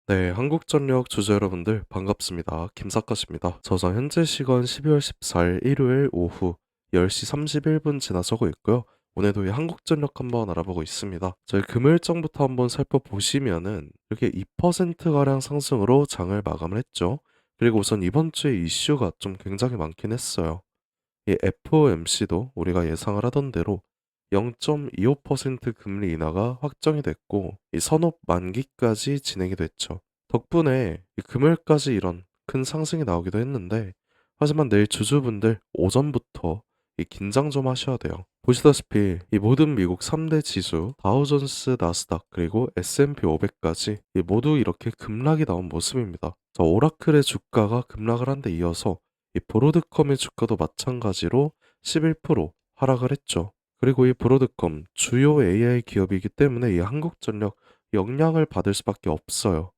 네, 한국전력 주주 여러분들 반갑습니다. 김사카십니다. 저는 현재 시간 12월 14일 일요일 오후 10시 31분 지나서고 있고요. 오늘도 이 한국전력 한번 알아보고 있습니다. 저희 금요일장부터 한번 살펴보시면은 이렇게 2%가량 상승으로 장을 마감을 했죠. 그리고 우선 이번 주에 이슈가 좀 굉장히 많긴 했어요. 이 FOMC도 우리가 예상을 하던 대로 0.25% 금리 인하가 확정이 됐고 이 선업 만기까지 진행이 됐죠. 덕분에 이 금요일까지 이런 큰 상승이 나오기도 했는데 하지만 내일 주주분들 오전부터 이 긴장 좀 하셔야 돼요. 보시다시피 이 모든 미국 3대 지수 다우존스, 나스닥 그리고 S&P 500까지 이 모두 이렇게 급락이 나온 모습입니다. 자, 오라클의 주가가 급락을 한 데 이어서 이 브로드컴의 주가도 마찬가지로 11% 하락을 했죠. 그리고 이 브로드컴 주요 AI 기업이기 때문에 이 한국전력 영향을 받을 수밖에 없어요.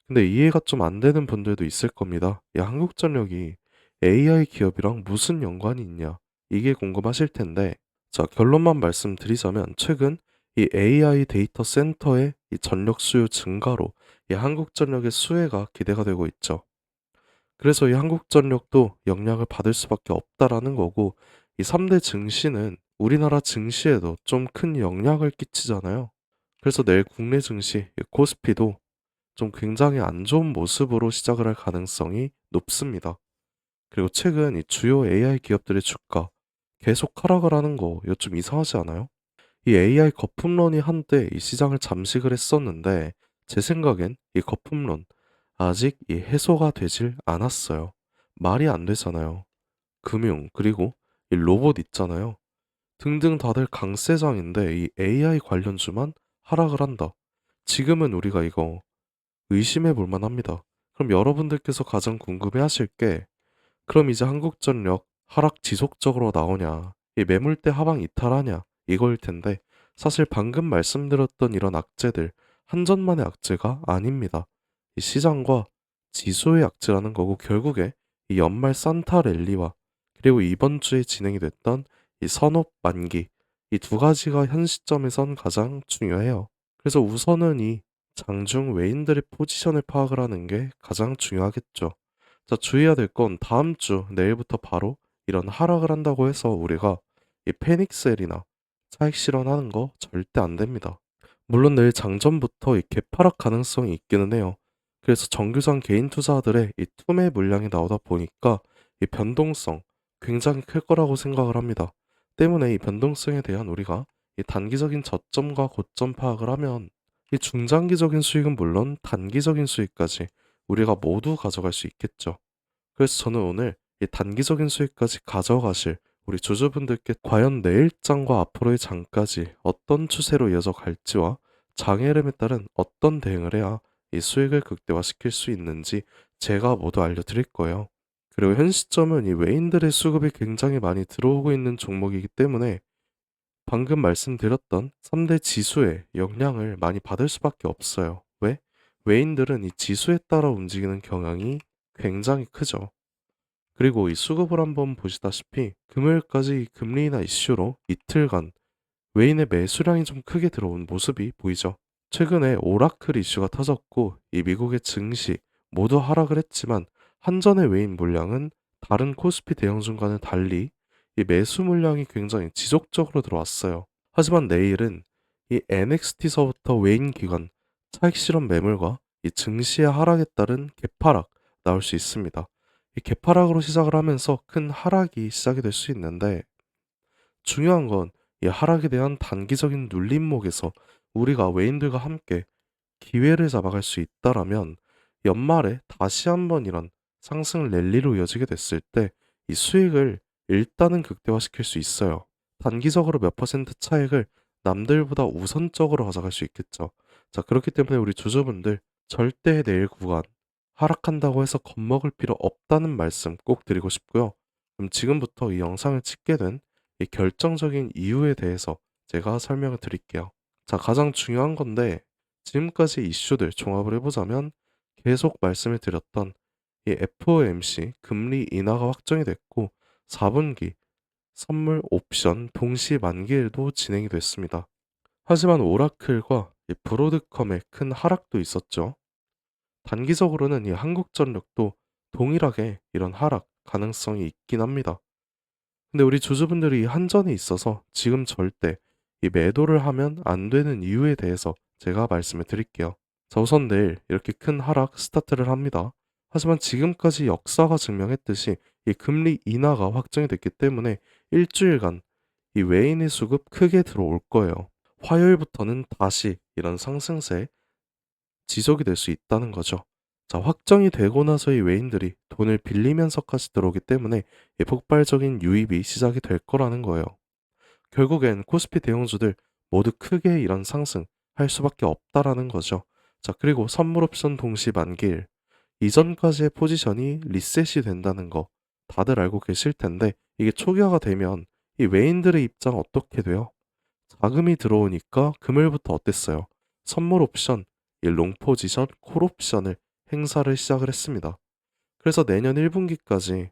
근데 이해가 좀 안 되는 분들도 있을 겁니다. 이 한국전력이 AI 기업이랑 무슨 연관이 있냐? 이게 궁금하실 텐데, 자, 결론만 말씀드리자면 최근 이 AI 데이터 센터의 이 전력 수요 증가로 이 한국전력의 수혜가 기대가 되고 있죠. 그래서 이 한국전력도 영향을 받을 수밖에 없다라는 거고 이 3대 증시는 우리나라 증시에도 좀 큰 영향을 끼치잖아요. 그래서 내일 국내 증시 이 코스피도 좀 굉장히 안 좋은 모습으로 시작을 할 가능성이 높습니다. 그리고 최근 이 주요 AI 기업들의 주가 계속 하락을 하는 거 이거 좀 이상하지 않아요? 이 AI 거품론이 한때 이 시장을 잠식을 했었는데 제 생각엔 이 거품론 아직 이 해소가 되질 않았어요. 말이 안 되잖아요. 금융 그리고 이 로봇 있잖아요. 등등 다들 강세장인데 이 AI 관련주만 하락을 한다. 지금은 우리가 이거 의심해 볼 만합니다. 그럼 여러분들께서 가장 궁금해 하실 게 그럼 이제 한국전력 하락 지속적으로 나오냐? 이 매물대 하방 이탈하냐? 이거일 텐데 사실 방금 말씀드렸던 이런 악재들 한전만의 악재가 아닙니다. 이 시장과 지수의 악재라는 거고 결국에 이 연말 산타 랠리와 그리고 이번 주에 진행이 됐던 이 선업 만기 이 두 가지가 현 시점에선 가장 중요해요. 그래서 우선은 이 장중 외인들의 포지션을 파악을 하는 게 가장 중요하겠죠. 자, 주의해야 될 건 다음 주 내일부터 바로 이런 하락을 한다고 해서 우리가 이 패닉셀이나 차익 실현하는 거 절대 안 됩니다. 물론 내일 장전부터 이 개파락 가능성이 있기는 해요. 그래서 정규장 개인 투자들의 이 투매 물량이 나오다 보니까 이 변동성 굉장히 클 거라고 생각을 합니다. 때문에 이 변동성에 대한 우리가 이 단기적인 저점과 고점 파악을 하면 이 중장기적인 수익은 물론 단기적인 수익까지 우리가 모두 가져갈 수 있겠죠. 그래서 저는 오늘 이 단기적인 수익까지 가져가실 우리 주주분들께 과연 내일 장과 앞으로의 장까지 어떤 추세로 이어져 갈지와 장의 흐름에 따른 어떤 대응을 해야 이 수익을 극대화시킬 수 있는지 제가 모두 알려드릴 거예요. 그리고 현 시점은 이 외인들의 수급이 굉장히 많이 들어오고 있는 종목이기 때문에 방금 말씀드렸던 3대 지수의 영향을 많이 받을 수밖에 없어요. 왜? 외인들은 이 지수에 따라 움직이는 경향이 굉장히 크죠. 그리고 이 수급을 한번 보시다시피 금요일까지 금리 인하 이슈로 이틀간 외인의 매수량이 좀 크게 들어온 모습이 보이죠. 최근에 오라클 이슈가 터졌고 이 미국의 증시 모두 하락을 했지만 한전의 외인 물량은 다른 코스피 대형주과는 달리 이 매수 물량이 굉장히 지속적으로 들어왔어요. 하지만 내일은 이 NXT서부터 외인 기관 차익 실현 매물과 이 증시의 하락에 따른 개파락 나올 수 있습니다. 이 개파락으로 시작을 하면서 큰 하락이 시작이 될 수 있는데 중요한 건 이 하락에 대한 단기적인 눌림목에서 우리가 외인들과 함께 기회를 잡아갈 수 있다라면 연말에 다시 한번 이런 상승 랠리로 이어지게 됐을 때 이 수익을 일단은 극대화시킬 수 있어요. 단기적으로 몇 퍼센트 차익을 남들보다 우선적으로 가져갈 수 있겠죠. 자, 그렇기 때문에 우리 주주분들 절대 내일 구간 하락한다고 해서 겁먹을 필요 없다는 말씀 꼭 드리고 싶고요. 그럼 지금부터 이 영상을 찍게 된 이 결정적인 이유에 대해서 제가 설명을 드릴게요. 자, 가장 중요한 건데 지금까지 이슈들 종합을 해보자면 계속 말씀을 드렸던 이 FOMC 금리 인하가 확정이 됐고 4분기 선물 옵션 동시 만기일도 진행이 됐습니다. 하지만 오라클과 이 브로드컴의 큰 하락도 있었죠. 단기적으로는 이 한국전력도 동일하게 이런 하락 가능성이 있긴 합니다. 근데 우리 주주분들이 이 한전에 있어서 지금 절대 이 매도를 하면 안 되는 이유에 대해서 제가 말씀을 드릴게요. 자, 우선 내일 이렇게 큰 하락 스타트를 합니다. 하지만 지금까지 역사가 증명했듯이 이 금리 인하가 확정이 됐기 때문에 일주일간 이 외인의 수급 크게 들어올 거예요. 화요일부터는 다시 이런 상승세 지속이 될 수 있다는 거죠. 자, 확정이 되고 나서 이 외인들이 돈을 빌리면서까지 들어오기 때문에 이 폭발적인 유입이 시작이 될 거라는 거예요. 결국엔 코스피 대형주들 모두 크게 이런 상승 할 수밖에 없다라는 거죠. 자, 그리고 선물 옵션 동시 만기일 이전까지의 포지션이 리셋이 된다는 거 다들 알고 계실 텐데 이게 초기화가 되면 이 외인들의 입장 어떻게 돼요? 자금이 들어오니까 금요일부터 어땠어요? 선물 옵션, 이 롱 포지션, 콜 옵션을 행사를 시작을 했습니다. 그래서 내년 1분기까지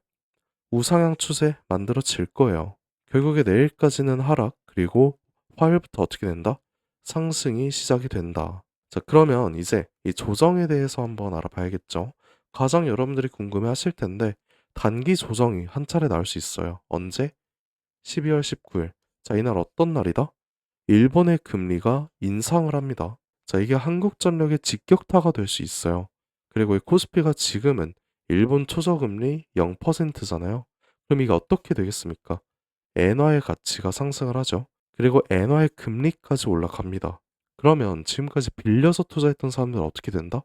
우상향 추세 만들어질 거예요. 결국에 내일까지는 하락, 그리고 화요일부터 어떻게 된다? 상승이 시작이 된다. 자, 그러면 이제 이 조정에 대해서 한번 알아봐야겠죠. 가장 여러분들이 궁금해 하실 텐데, 단기 조정이 한 차례 나올 수 있어요. 언제? 12월 19일. 자, 이날 어떤 날이다? 일본의 금리가 인상을 합니다. 자, 이게 한국전력의 직격타가 될 수 있어요. 그리고 이 코스피가 지금은 일본 초저금리 0%잖아요. 그럼 이게 어떻게 되겠습니까? 엔화의 가치가 상승을 하죠. 그리고 엔화의 금리까지 올라갑니다. 그러면 지금까지 빌려서 투자했던 사람들은 어떻게 된다?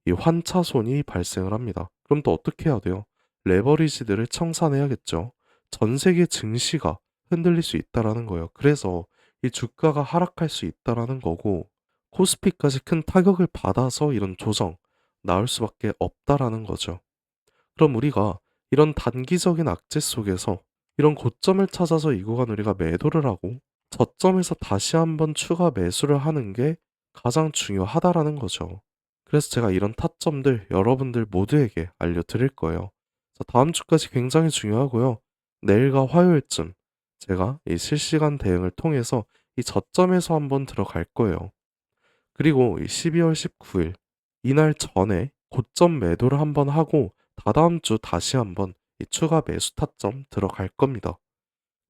이 환차손이 발생을 합니다. 그럼 또 어떻게 해야 돼요? 레버리지들을 청산해야겠죠. 전 세계 증시가 흔들릴 수 있다라는 거예요. 그래서 이 주가가 하락할 수 있다라는 거고 코스피까지 큰 타격을 받아서 이런 조정 나올 수밖에 없다라는 거죠. 그럼 우리가 이런 단기적인 악재 속에서 이런 고점을 찾아서 이 구간 우리가 매도를 하고 저점에서 다시 한번 추가 매수를 하는 게 가장 중요하다라는 거죠. 그래서 제가 이런 타점들 여러분들 모두에게 알려드릴 거예요. 자, 다음 주까지 굉장히 중요하고요. 내일과 화요일쯤 제가 이 실시간 대응을 통해서 이 저점에서 한번 들어갈 거예요. 그리고 이 12월 19일 이날 전에 고점 매도를 한번 하고 다다음 주 다시 한번 이 추가 매수 타점 들어갈 겁니다.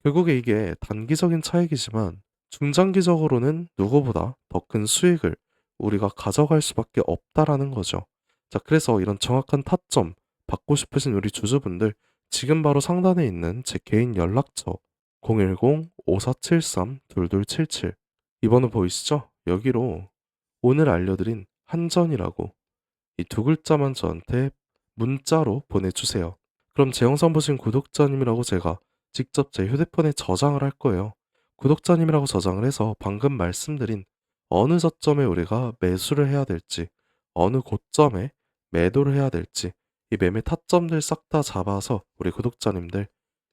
결국에 이게 단기적인 차익이지만 중장기적으로는 누구보다 더 큰 수익을 우리가 가져갈 수밖에 없다라는 거죠. 자, 그래서 이런 정확한 타점 받고 싶으신 우리 주주분들 지금 바로 상단에 있는 제 개인 연락처 010-5473-2277 이 번호 보이시죠? 여기로 오늘 알려드린 한전이라고 이 두 글자만 저한테 문자로 보내주세요. 그럼 제 영상 보신 구독자님이라고 제가 직접 제 휴대폰에 저장을 할 거예요. 구독자님이라고 저장을 해서 방금 말씀드린 어느 저점에 우리가 매수를 해야 될지, 어느 고점에 매도를 해야 될지, 이 매매 타점들 싹 다 잡아서 우리 구독자님들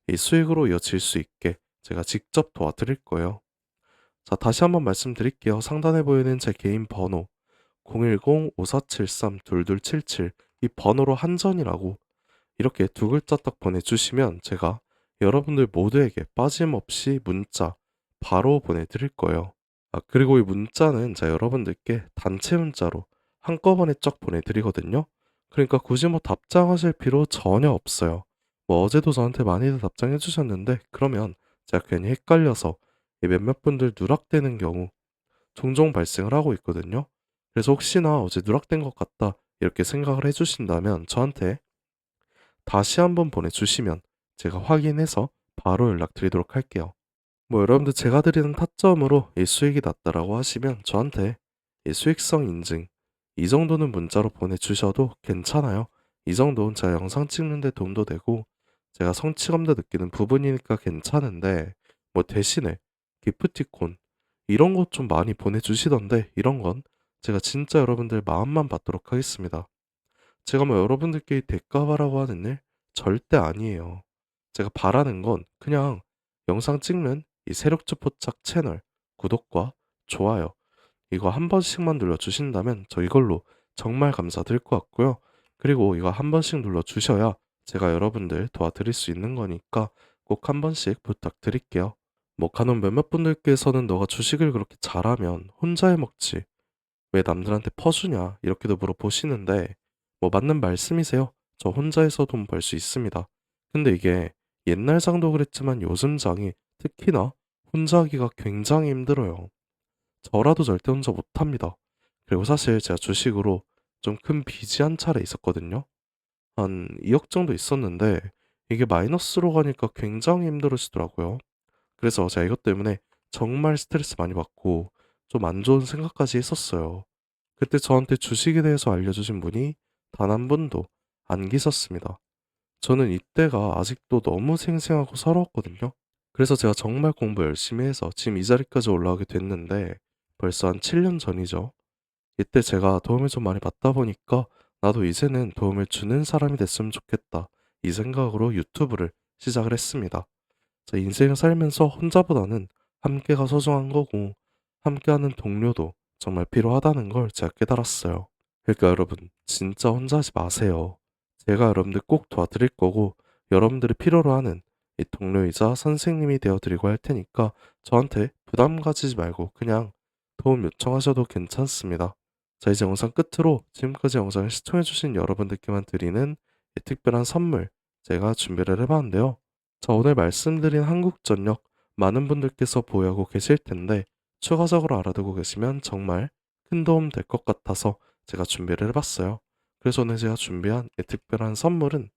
이 수익으로 이어질 수 있게 제가 직접 도와드릴 거예요. 자, 다시 한번 말씀드릴게요. 상단에 보이는 제 개인 번호 010-5473-2277 이 번호로 한전이라고 이렇게 두 글자 딱 보내주시면 제가 여러분들 모두에게 빠짐없이 문자 바로 보내드릴 거예요. 아, 그리고 이 문자는 자 여러분들께 단체 문자로 한꺼번에 쫙 보내드리거든요. 그러니까 굳이 뭐 답장하실 필요 전혀 없어요. 뭐 어제도 저한테 많이들 답장해 주셨는데 그러면 제가 괜히 헷갈려서 이 몇몇 분들 누락되는 경우 종종 발생을 하고 있거든요. 그래서 혹시나 어제 누락된 것 같다 이렇게 생각을 해주신다면 저한테 다시 한번 보내주시면 제가 확인해서 바로 연락드리도록 할게요. 뭐 여러분들 제가 드리는 타점으로 이 수익이 났다라고 하시면 저한테 이 수익성 인증 이 정도는 문자로 보내주셔도 괜찮아요. 이 정도는 제가 영상 찍는데 도움도 되고 제가 성취감도 느끼는 부분이니까 괜찮은데 뭐 대신에 기프티콘 이런 것 좀 많이 보내주시던데 이런 건 제가 진짜 여러분들 마음만 받도록 하겠습니다. 제가 뭐 여러분들께 대가바라고 하는 일 절대 아니에요. 제가 바라는 건 그냥 영상 찍는 이 세력주 포착 채널 구독과 좋아요 이거 한 번씩만 눌러주신다면 저 이걸로 정말 감사드릴 것 같고요. 그리고 이거 한 번씩 눌러주셔야 제가 여러분들 도와드릴 수 있는 거니까 꼭 한 번씩 부탁드릴게요. 뭐 간혹 몇몇 분들께서는 너가 주식을 그렇게 잘하면 혼자 해먹지 왜 남들한테 퍼주냐 이렇게도 물어보시는데 맞는 말씀이세요. 저 혼자 해서 돈 벌 수 있습니다. 근데 이게 옛날 장도 그랬지만 요즘 장이 특히나 혼자 하기가 굉장히 힘들어요. 저라도 절대 혼자 못합니다. 그리고 사실 제가 주식으로 좀 큰 빚이 한 차례 있었거든요. 한 2억 정도 있었는데 이게 마이너스로 가니까 굉장히 힘들어지더라고요. 그래서 제가 이것 때문에 정말 스트레스 많이 받고 좀 안 좋은 생각까지 했었어요. 그때 저한테 주식에 대해서 알려주신 분이 단 한 분도 안 계셨습니다. 저는 이때가 아직도 너무 생생하고 서러웠거든요. 그래서 제가 정말 공부 열심히 해서 지금 이 자리까지 올라오게 됐는데 벌써 한 7년 전이죠. 이때 제가 도움을 좀 많이 받다 보니까 나도 이제는 도움을 주는 사람이 됐으면 좋겠다. 이 생각으로 유튜브를 시작을 했습니다. 제 인생을 살면서 혼자보다는 함께가 소중한 거고 함께하는 동료도 정말 필요하다는 걸 제가 깨달았어요. 그러니까 여러분 진짜 혼자 하지 마세요. 제가 여러분들 꼭 도와드릴 거고 여러분들이 필요로 하는 이 동료이자 선생님이 되어드리고 할 테니까 저한테 부담 가지지 말고 그냥 도움 요청하셔도 괜찮습니다. 자 이제 영상 끝으로 지금까지 영상을 시청해주신 여러분들께만 드리는 이 특별한 선물 제가 준비를 해봤는데요. 자, 오늘 말씀드린 한국전력 많은 분들께서 보유하고 계실 텐데 추가적으로 알아두고 계시면 정말 큰 도움 될 것 같아서 제가 준비를 해봤어요. 그래서 오늘 제가 준비한 이 특별한 선물은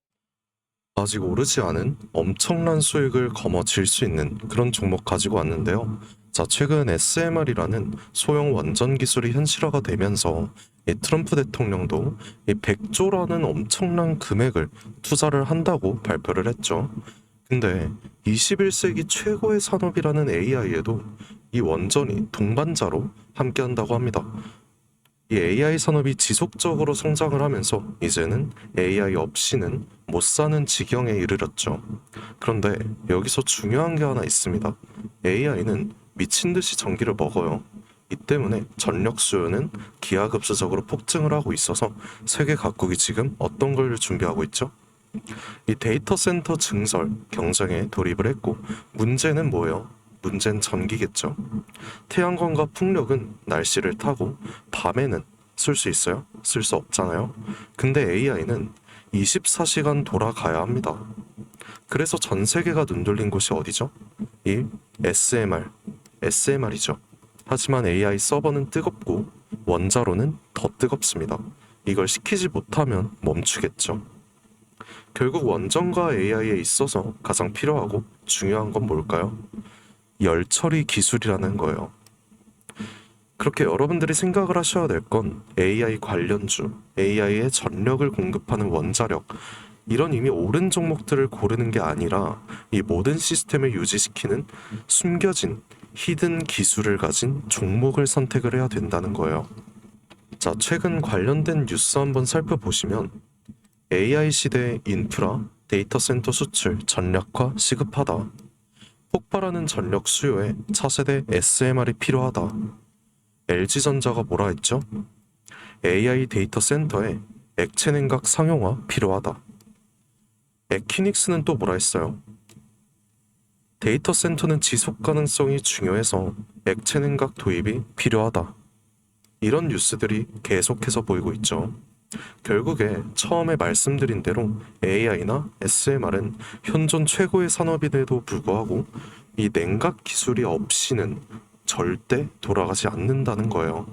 아직 오르지 않은 엄청난 수익을 거머쥘 수 있는 그런 종목 가지고 왔는데요. 자, 최근 SMR이라는 소형 원전 기술이 현실화가 되면서 이 트럼프 대통령도 이 100조라는 엄청난 금액을 투자를 한다고 발표를 했죠. 근데 21세기 최고의 산업이라는 AI에도 이 원전이 동반자로 함께한다고 합니다. 이 AI 산업이 지속적으로 성장을 하면서 이제는 AI 없이는 못 사는 지경에 이르렀죠. 그런데 여기서 중요한 게 하나 있습니다. AI는 미친 듯이 전기를 먹어요. 이 때문에 전력 수요는 기하급수적으로 폭증을 하고 있어서 세계 각국이 지금 어떤 걸 준비하고 있죠? 이 데이터 센터 증설 경쟁에 돌입을 했고 문제는 뭐예요? 문제는 전기겠죠. 태양광과 풍력은 날씨를 타고 밤에는 쓸 수 있어요? 쓸 수 없잖아요. 근데 AI는 24시간 돌아가야 합니다. 그래서 전 세계가 눈돌린 곳이 어디죠? 이 SMR이죠. 하지만 AI 서버는 뜨겁고 원자로는 더 뜨겁습니다. 이걸 시키지 못하면 멈추겠죠. 결국 원전과 AI에 있어서 가장 필요하고 중요한 건 뭘까요? 열 처리 기술이라는 거예요. 그렇게 여러분들이 생각을 하셔야 될 건 AI 관련주, AI에 전력을 공급하는 원자력, 이런 이미 옳은 종목들을 고르는 게 아니라 이 모든 시스템을 유지시키는 숨겨진 히든 기술을 가진 종목을 선택을 해야 된다는 거예요. 자, 최근 관련된 뉴스 한번 살펴보시면 AI 시대의 인프라, 데이터 센터 수출 전략화 시급하다. 폭발하는 전력 수요에 차세대 SMR이 필요하다. LG전자가 뭐라 했죠? AI 데이터 센터에 액체 냉각 상용화 필요하다. 에퀴닉스는 또 뭐라 했어요? 데이터 센터는 지속 가능성이 중요해서 액체 냉각 도입이 필요하다. 이런 뉴스들이 계속해서 보이고 있죠. 결국에 처음에 말씀드린 대로 AI나 SMR은 현존 최고의 산업임에도 불구하고 이 냉각 기술이 없이는 절대 돌아가지 않는다는 거예요.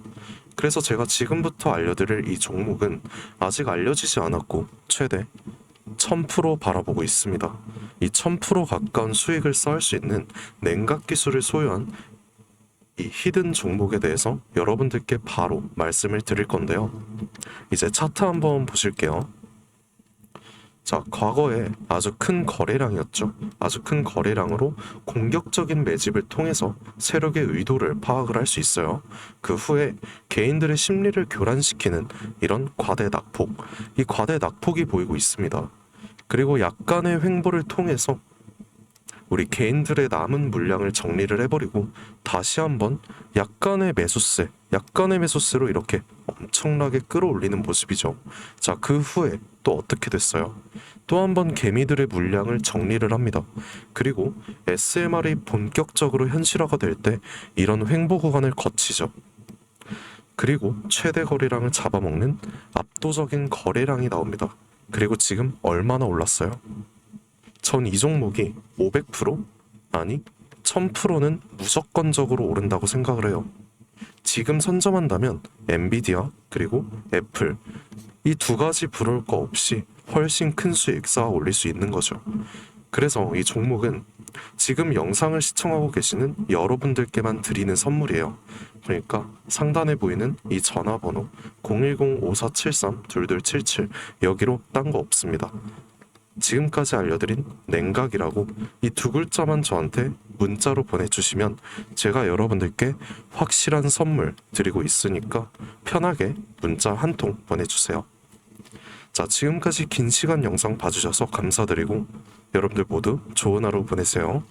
그래서 제가 지금부터 알려드릴 이 종목은 아직 알려지지 않았고 최대 1000% 바라보고 있습니다. 이 1000% 가까운 수익을 쌓을 수 있는 냉각 기술을 소유한 이 히든 종목에 대해서 여러분들께 바로 말씀을 드릴 건데요. 이제 차트 한번 보실게요. 자, 과거에 아주 큰 거래량이었죠. 아주 큰 거래량으로 공격적인 매집을 통해서 세력의 의도를 파악을 할 수 있어요. 그 후에 개인들의 심리를 교란시키는 이런 과대 낙폭, 이 과대 낙폭이 보이고 있습니다. 그리고 약간의 횡보를 통해서 우리 개인들의 남은 물량을 정리를 해버리고 다시 한번 약간의 매수세로 이렇게 엄청나게 끌어올리는 모습이죠. 자, 그 후에 또 어떻게 됐어요? 또 한 번 개미들의 물량을 정리를 합니다. 그리고 SMR이 본격적으로 현실화가 될 때 이런 횡보 구간을 거치죠. 그리고 최대 거래량을 잡아먹는 압도적인 거래량이 나옵니다. 그리고 지금 얼마나 올랐어요? 전 이 종목이 500%? 아니, 1000%는 무조건적으로 오른다고 생각을 해요. 지금 선점한다면 엔비디아 그리고 애플 이 두 가지 부러울 거 없이 훨씬 큰 수익 쌓아 올릴 수 있는 거죠. 그래서 이 종목은 지금 영상을 시청하고 계시는 여러분들께만 드리는 선물이에요. 그러니까 상단에 보이는 이 전화번호 010-5473-2277 여기로 딴 거 없습니다. 지금까지 알려드린 냉각이라고 이 두 글자만 저한테 문자로 보내주시면 제가 여러분들께 확실한 선물 드리고 있으니까 편하게 문자 한 통 보내주세요. 자, 지금까지 긴 시간 영상 봐주셔서 감사드리고 여러분들 모두 좋은 하루 보내세요.